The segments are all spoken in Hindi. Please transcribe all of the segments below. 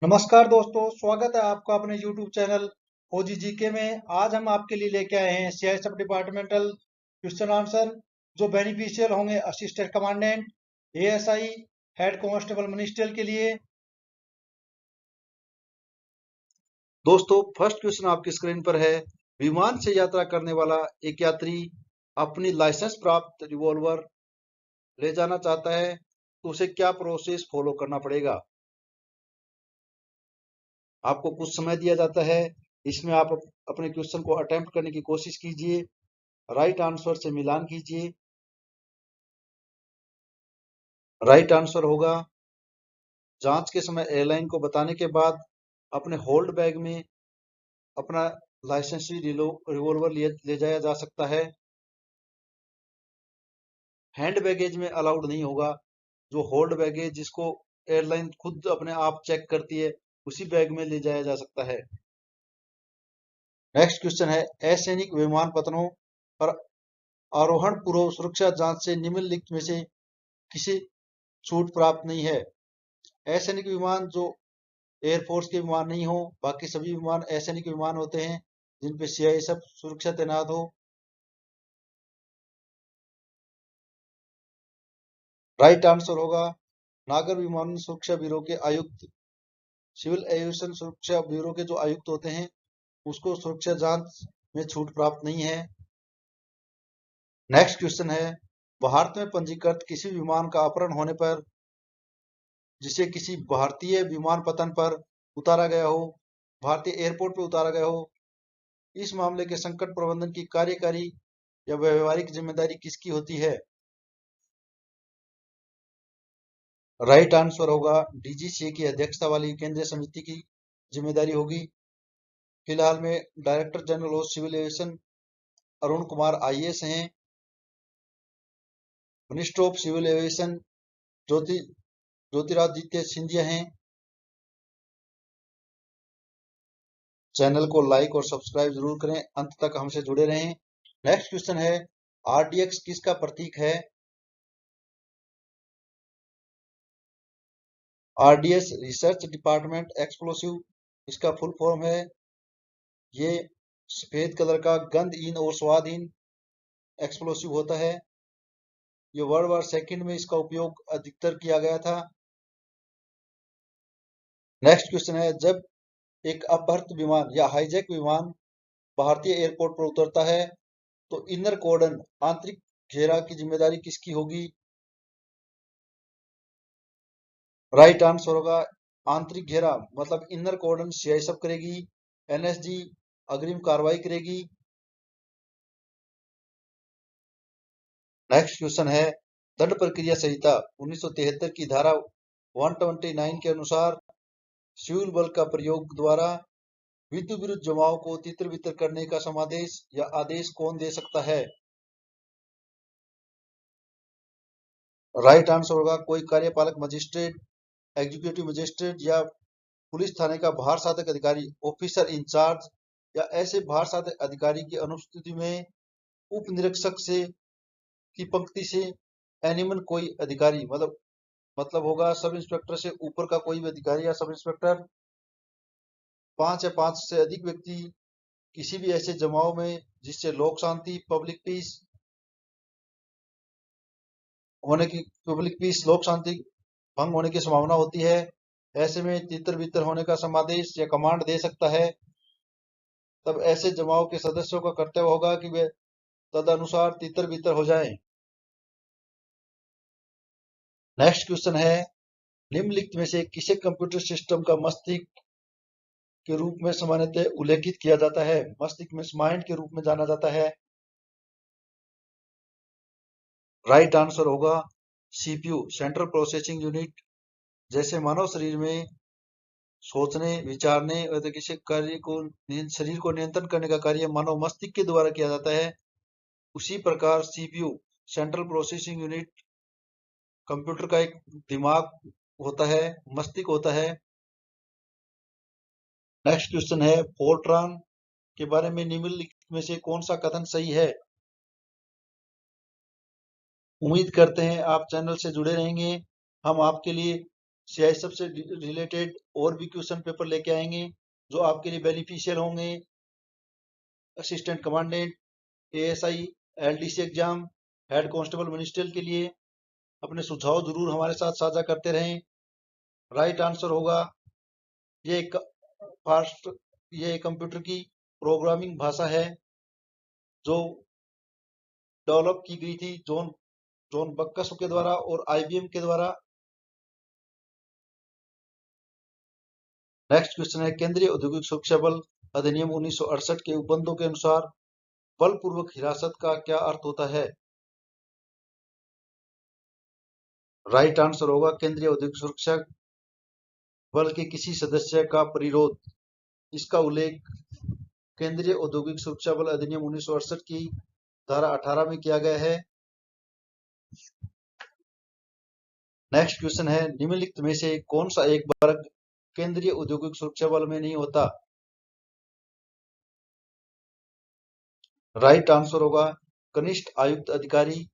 नमस्कार दोस्तों, स्वागत है आपका अपने YouTube चैनल ओजी जीके में। आज हम आपके लिए लेके आए हैं सीआईएसएफ डिपार्टमेंटल क्वेश्चन आंसर जो बेनिफिशियल होंगे assistant commandant, ASI, head constable ministerial के लिए। दोस्तों, फर्स्ट क्वेश्चन आपकी स्क्रीन पर है। विमान से यात्रा करने वाला एक यात्री अपनी लाइसेंस प्राप्त रिवॉल्वर ले जाना चाहता है तो उसे क्या प्रोसेस फॉलो करना पड़ेगा। आपको कुछ समय दिया जाता है, इसमें आप अपने क्वेश्चन को अटेम्प्ट करने की कोशिश कीजिए, राइट आंसर से मिलान कीजिए। राइट आंसर होगा जांच के समय एयरलाइन को बताने के बाद अपने होल्ड बैग में अपना लाइसेंसी रिवॉल्वर ले जाया जा सकता है। हैंड बैगेज में अलाउड नहीं होगा। जो होल्ड बैगेज जिसको एयरलाइन खुद अपने आप चेक करती है उसी बैग में ले जाया जा सकता है। नेक्स्ट क्वेश्चन है, असैनिक विमान पतनों पर आरोहण पूर्व सुरक्षा जांच से निम्नलिखित में से किसी छूट प्राप्त नहीं है। असैनिक विमान जो एयरफोर्स के विमान नहीं हो, बाकी सभी विमान असैनिक विमान होते हैं जिन पे सीआईएसएफ सुरक्षा तैनात हो। राइट आंसर होगा नागर विमानन सुरक्षा ब्यूरो के आयुक्त। सिविल एविएशन सुरक्षा ब्यूरो के जो आयुक्त होते हैं उसको सुरक्षा जांच में छूट प्राप्त नहीं है। नेक्स्ट क्वेश्चन है, भारत में पंजीकृत किसी विमान का अपहरण होने पर जिसे किसी भारतीय विमानपत्तन पर उतारा गया हो, भारतीय एयरपोर्ट पर उतारा गया हो, इस मामले के संकट प्रबंधन की कार्यकारी या व्यवहारिक जिम्मेदारी किसकी होती है। राइट आंसर होगा डीजीसीए की अध्यक्षता वाली केंद्रीय समिति की जिम्मेदारी होगी। फिलहाल में director general of civil aviation Arun Kumar IAS हैं। Minister of civil aviation Jyotiraditya Scindia हैं। चैनल को लाइक और सब्सक्राइब जरूर करें, अंत तक हमसे जुड़े रहें। नेक्स्ट क्वेश्चन है, आरडीएक्स किसका प्रतीक है। आरडीएस रिसर्च डिपार्टमेंट एक्सप्लोसिव इसका फुल फॉर्म है। ये सफेद कलर का गंधहीन और स्वादहीन एक्सप्लोसिव होता है। ये वर्ल्ड वॉर सेकंड में इसका उपयोग अधिकतर किया गया था। नेक्स्ट क्वेश्चन है, जब एक अपहृत विमान या हाईजैक विमान भारतीय एयरपोर्ट पर उतरता है तो इनर कॉर्डन आंतरिक घेरा की जिम्मेदारी किसकी होगी। राइट आंसर होगा आंतरिक घेरा मतलब इनर कॉर्डन सीआईएसएफ करेगी, एनएसजी अग्रिम कार्रवाई करेगी। नेक्स्ट क्वेश्चन है, दंड प्रक्रिया संहिता 1973 की धारा 129 के अनुसार सिविल बल का प्रयोग द्वारा विद्युत विरुद्ध जमाव को तितर बितर करने का समादेश या आदेश कौन दे सकता है। राइट आंसर होगा कोई कार्यपालक मजिस्ट्रेट, एग्जीक्यूटिव मजिस्ट्रेट या पुलिस थाने का भार साधक अधिकारी, ऑफिसर इंचार्ज या ऐसे भार साधक अधिकारी की अनुपस्थिति में उप निरीक्षक से की पंक्ति से एनिमन कोई अधिकारी मतलब होगा सब इंस्पेक्टर से ऊपर का कोई भी अधिकारी या सब इंस्पेक्टर, 5 या 5 से अधिक व्यक्ति किसी भी ऐसे जमाव में जिससे लोक शांति पब्लिक पीस लोक शांति भंग होने की संभावना होती है, ऐसे में तितर बितर होने का समादेश या कमांड दे सकता है। तब ऐसे जमाव के सदस्यों का कर्तव्य होगा कि वे तदनुसार तितर बितर हो जाएं। नेक्स्ट क्वेश्चन है, निम्नलिखित में से किसे कंप्यूटर सिस्टम का मस्तिष्क के रूप में सामान्यतः उल्लेखित किया जाता है। मस्तिष्क में माइंड के रूप में जाना जाता है। राइट आंसर होगा सीपीयू सेंट्रल प्रोसेसिंग यूनिट। जैसे मानव शरीर में सोचने विचारने और किसी कार्य को शरीर को नियंत्रण करने का कार्य मानव मस्तिष्क के द्वारा किया जाता है, उसी प्रकार CPU central processing unit computer का एक दिमाग होता है, मस्तिष्क होता है। नेक्स्ट क्वेश्चन है, फोर्ट्रॉन के बारे में निम्नलिखित में से कौन सा कथन सही है। उम्मीद करते हैं आप चैनल से जुड़े रहेंगे। हम आपके लिए सीआईएसएफ से रिलेटेड और भी क्वेश्चन पेपर लेके आएंगे जो आपके लिए बेनिफिशियल होंगे। Assistant commandant, ASI, LDC exam, head constable ministerial के लिए अपने सुझाव जरूर हमारे साथ साझा करते रहें। राइट आंसर होगा ये एक फास्ट ये कंप्यूटर की प्रोग्रामिंग भाषा है जो डेवलप की गई थी जॉन बक्कस के द्वारा और आईबीएम के द्वारा। नेक्स्ट क्वेश्चन है, केंद्रीय औद्योगिक सुरक्षा बल अधिनियम 1968 के उपबंधों के अनुसार बलपूर्वक हिरासत का क्या अर्थ होता है? राइट आंसर होगा केंद्रीय औद्योगिक सुरक्षा बल के किसी सदस्य का परिरोध। इसका उल्लेख केंद्रीय औद्योगिक सुरक्षा बल अधिनियम 1968 की धारा 18 में किया गया है। नेक्स्ट क्वेश्चन है, निम्नलिखित में से कौन सा एक वर्ग केंद्रीय औद्योगिक सुरक्षा बल में नहीं होता? राइट आंसर होगा कनिष्ठ आयुक्त अधिकारी।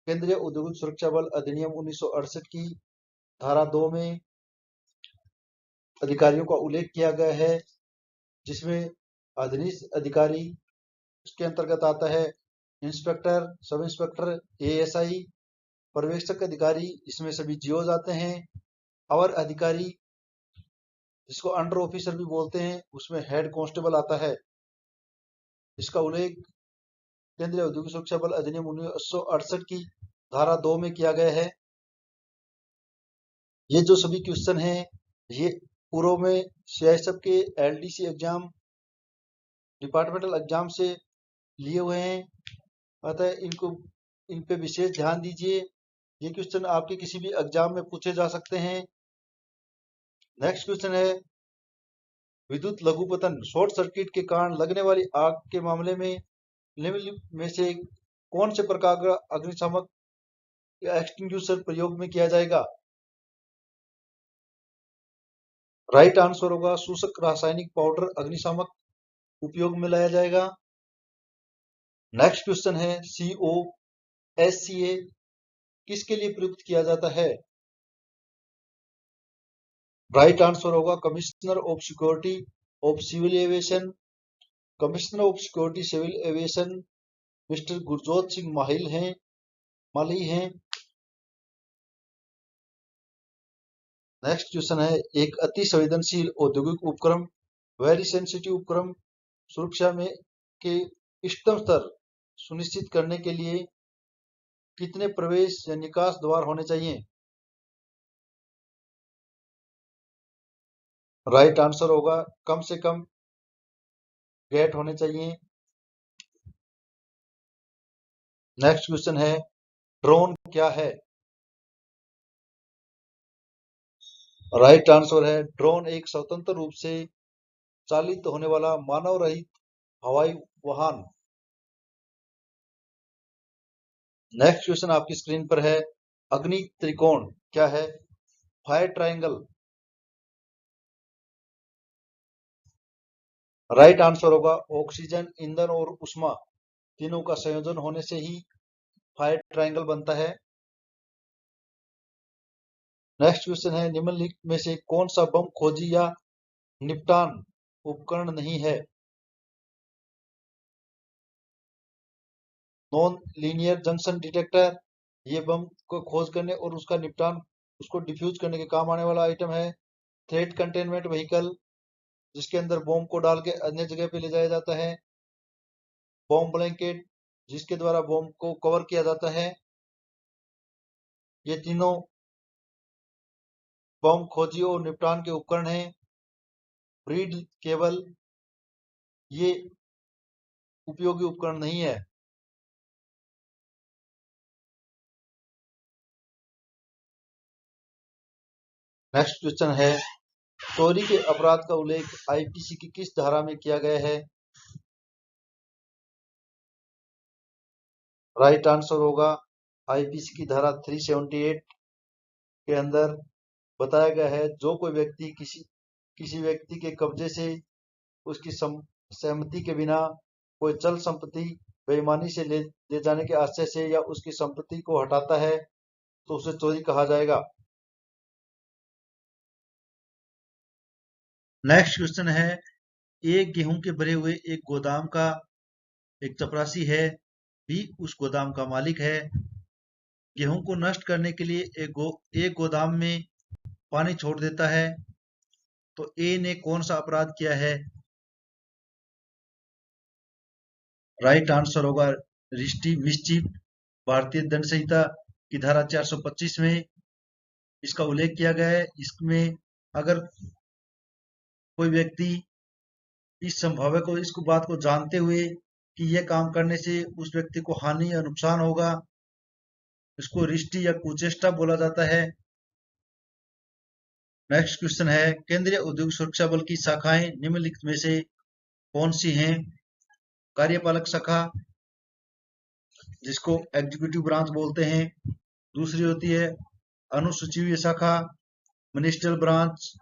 केंद्रीय औद्योगिक सुरक्षा बल अधिनियम 1968 की धारा 2 में अधिकारियों का उल्लेख किया गया है जिसमें अधीनस्थ अधिकारी उसके अंतर्गत आता है इंस्पेक्टर, सब इंस्पेक्टर, एएसआई, पर्यवेक्षक अधिकारी, इसमें सभी जीओ जाते हैं। और अधिकारी जिसको अंडर ऑफिसर भी बोलते हैं उसमें हेड कांस्टेबल आता है। इसका उल्लेख केंद्रीय औद्योगिक सुरक्षा बल अधिनियम 1968 की धारा 2 में किया गया है। ये जो सभी क्वेश्चन हैं ये पूर्व में सीआईएसएफ के एलडीसी एग्जाम, डिपार्टमेंटल एग्जाम से लिए हुए हैं, अतः इन पे विशेष ध्यान दीजिए। ये क्वेश्चन आपके किसी भी एग्जाम में पूछे जा सकते हैं। नेक्स्ट क्वेश्चन है, विद्युत लघुपतन शॉर्ट सर्किट के कारण लगने वाली आग के मामले में निम्नलिखित में से कौन से प्रकार का अग्निशामक या एक्सटिंग्विशर प्रयोग में किया जाएगा? राइट आंसर होगा शोषक रासायनिक पाउडर अग्निशामक उपयोग में लाया जाएगा। नेक्स्ट क्वेश्चन है, COSCA किसके लिए प्रयुक्त किया जाता है? राइट आंसर होगा commissioner of security of civil aviation. Commissioner of security civil aviation mister Gurjot Singh Mali हैं। नेक्स्ट क्वेश्चन है, एक अति संवेदनशील औद्योगिक उपक्रम वेरी सेंसिटिव उपक्रम सुरक्षा में के इष्टतम स्तर सुनिश्चित करने के लिए कितने प्रवेश या निकास द्वार होने चाहिए? राइट आंसर होगा कम से कम गेट होने चाहिए। नेक्स्ट क्वेश्चन है, ड्रोन क्या है? राइट आंसर है ड्रोन एक स्वतंत्र रूप से चालित होने वाला मानव रहित हवाई वाहन। नेक्स्ट क्वेश्चन आपकी स्क्रीन पर है, अग्नि त्रिकोण क्या है? Fire triangle. राइट आंसर होगा ऑक्सीजन, ईंधन और उष्मा तीनों का संयोजन होने से ही फायर ट्रायंगल बनता है। नेक्स्ट क्वेश्चन है, निम्नलिखित में से कौन सा बम खोजी या निपटान उपकरण नहीं है? नॉन लीनियर जंक्शन डिटेक्टर, ये बम को खोज करने और उसका निपटान उसको डिफ्यूज करने के काम आने वाला आइटम है। थ्रेट कंटेनमेंट व्हीकल, जिसके अंदर बॉम्ब को डाल के अन्य जगह पे ले जाया जाता है। बॉम्ब ब्लैंकेट, जिसके द्वारा बॉम्ब को कवर किया जाता है। ये तीनों बम खोजी और निपटान के उपकरण हैं। ब्रीड केबल, ये उपयोगी उपकरण नहीं है। नेक्स्ट क्वेश्चन है, चोरी के अपराध का उल्लेख आईपीसी की किस धारा में किया गया है? राइट आंसर होगा आईपीसी की धारा 378 के अंदर बताया गया है, जो कोई व्यक्ति किसी व्यक्ति के कब्जे से उसकी सहमति के बिना कोई चल संपत्ति बेईमानी से ले जाने के आशय से या उसकी संपत्ति को हटाता है तो उसे चोरी कहा जाएगा। नेक्स्ट क्वेश्चन है, एक गेहूं के भरे हुए एक गोदाम का एक चपरासी है, भी उस गोदाम का मालिक है। गेहूं को नष्ट करने के लिए एक गोदाम में पानी छोड़ देता है, तो ए ने कौन सा अपराध किया है? राइट आंसर होगा रिस्टी मिस्चीफ। भारतीय दंड संहिता की धारा 425 में इसका उल्लेख किया गया है। इसमें अगर कोई व्यक्ति इस संभाव्य को इसको बात को जानते हुए कि यह काम करने से उस व्यक्ति को हानि या नुकसान होगा, इसको रिष्टि या कुचेष्टा बोला जाता है। नेक्स्ट क्वेश्चन है, केंद्रीय औद्योगिक सुरक्षा बल की शाखाएं निम्नलिखित में से कौन सी हैं? कार्यपालक शाखा, जिसको एग्जीक्यूटिव ब्रांच बोलते हैं। दूसरी होती है अनुसूचीय शाखा, मिनिस्ट्रियल ब्रांच।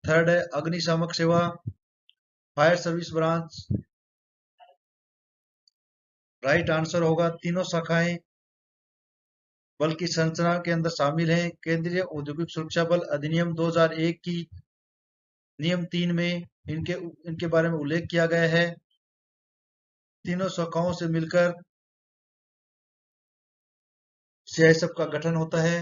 थर्ड है अग्निशामक सेवा, fire service branch. Right answer होगा तीनों शाखाएं बल की संरचना के अंदर शामिल हैं। केंद्रीय औद्योगिक सुरक्षा बल अधिनियम 2001 की नियम 3 में इनके बारे में उल्लेख किया गया है। तीनों शाखाओं से मिलकर सीआईएसएफ का गठन होता है।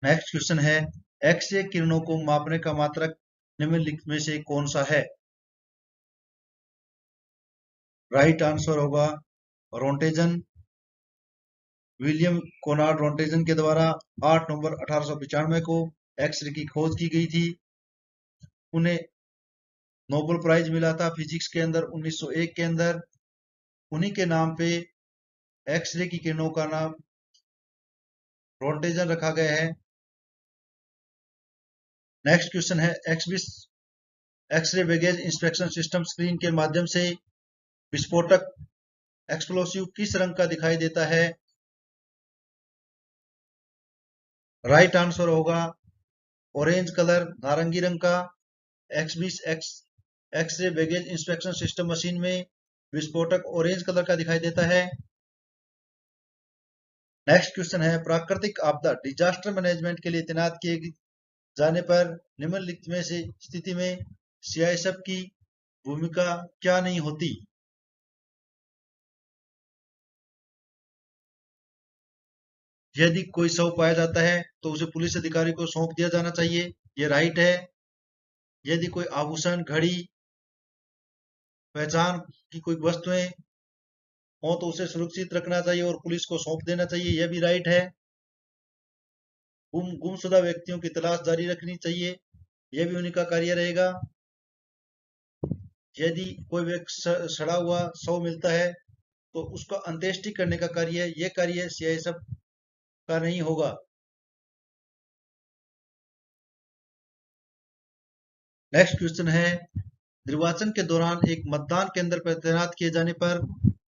नेक्स्ट क्वेश्चन है, एक्स-रे किरणों को मापने का मात्रक निम्नलिखित में से कौन सा है? राइट आंसर होगा रोंटेजन। विलियम कोनार्ड रोंटेजन के द्वारा 8 नवंबर 1895 को एक्सरे की खोज की गई थी। उन्हें नोबेल प्राइज मिला था फिजिक्स के अंदर 1901 के अंदर। उन्हीं के नाम पे एक्सरे की किरणों का नाम रोंटेजन रखा गया है। नेक्स्ट क्वेश्चन है, x-ray baggage inspection system screen के माध्यम से विस्फोटक एक्सप्लोसिव किस रंग का दिखाई देता है? राइट आंसर होगा ऑरेंज कलर, नारंगी रंग का। X-ray baggage inspection system machine में विस्फोटक ऑरेंज कलर का दिखाई देता है। नेक्स्ट क्वेश्चन है, प्राकृतिक आपदा डिजास्टर मैनेजमेंट के लिए तैनात किए जाने पर निम्नलिखित में से स्थिति में सीआईएसएफ की भूमिका क्या नहीं होती? यदि कोई शव पाया जाता है तो उसे पुलिस अधिकारी को सौंप दिया जाना चाहिए, ये राइट है। यदि कोई आभूषण, घड़ी, पहचान की कोई वस्तुएं हो तो उसे सुरक्षित रखना चाहिए और पुलिस को सौंप देना चाहिए, यह भी राइट है। गुमशुदा व्यक्तियों की तलाश जारी रखनी चाहिए, यह भी उन्हीं का कार्य रहेगा। यदि कोई व्यक्ति सड़ा हुआ शव मिलता है तो उसका अंत्येष्टि करने का कार्य, यह कार्य सीआईएसएफ का नहीं होगा। नेक्स्ट क्वेश्चन है, निर्वाचन के दौरान एक मतदान केंद्र पर तैनात किए जाने पर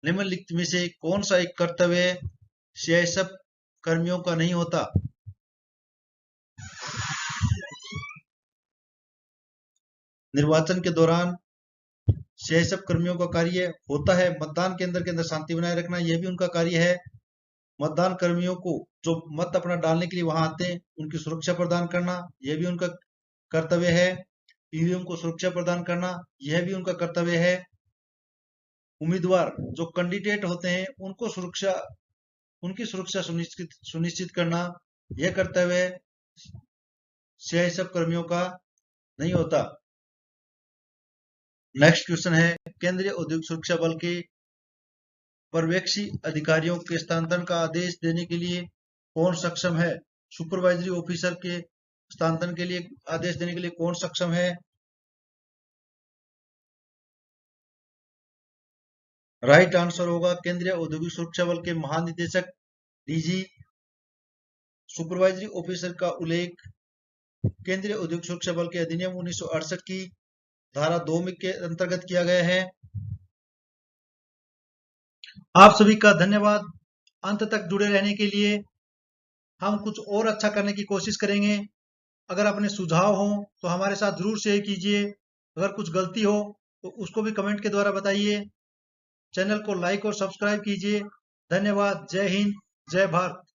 निम्नलिखित में से कौन सा एक कर्तव्य सीआईएसएफ कर्मियों का नहीं होता? निर्वाचन के दौरान सीआईएसएफ कर्मियों का कार्य होता है मतदान केंद्र के अंदर शांति बनाए रखना, यह भी उनका कार्य है। मतदान कर्मियों को जो मत अपना डालने के लिए वहां आते हैं उनकी सुरक्षा प्रदान करना, यह भी उनका कर्तव्य है। ईवीएम को सुरक्षा प्रदान करना, यह भी उनका कर्तव्य है। उम्मीदवार जो कैंडिडेट होते हैं उनकी सुरक्षा सुनिश्चित करना, यह कर्तव्य सीआईएसएफ कर्मियों का नहीं होता। नेक्स्ट क्वेश्चन है, केंद्रीय औद्योगिक सुरक्षा बल के पर्यवेक्षी अधिकारियों के स्थानांतरण का आदेश देने के लिए कौन सक्षम है? सुपरवाइजरी ऑफिसर के स्थानांतरण के लिए आदेश देने के लिए कौन सक्षम है? राइट आंसर होगा केंद्रीय औद्योगिक सुरक्षा बल के महानिदेशक डीजी। सुपरवाइजरी ऑफिसर का उल्लेख केंद्रीय औद्योगिक सुरक्षा बल के अधिनियम 1968 की धारा 2 के अंतर्गत किया गया है। आप सभी का धन्यवाद अंत तक जुड़े रहने के लिए। हम कुछ और अच्छा करने की कोशिश करेंगे। अगर अपने सुझाव हो तो हमारे साथ जरूर शेयर कीजिए। अगर कुछ गलती हो तो उसको भी कमेंट के द्वारा बताइए। चैनल को लाइक और सब्सक्राइब कीजिए। धन्यवाद। जय हिंद, जय भारत।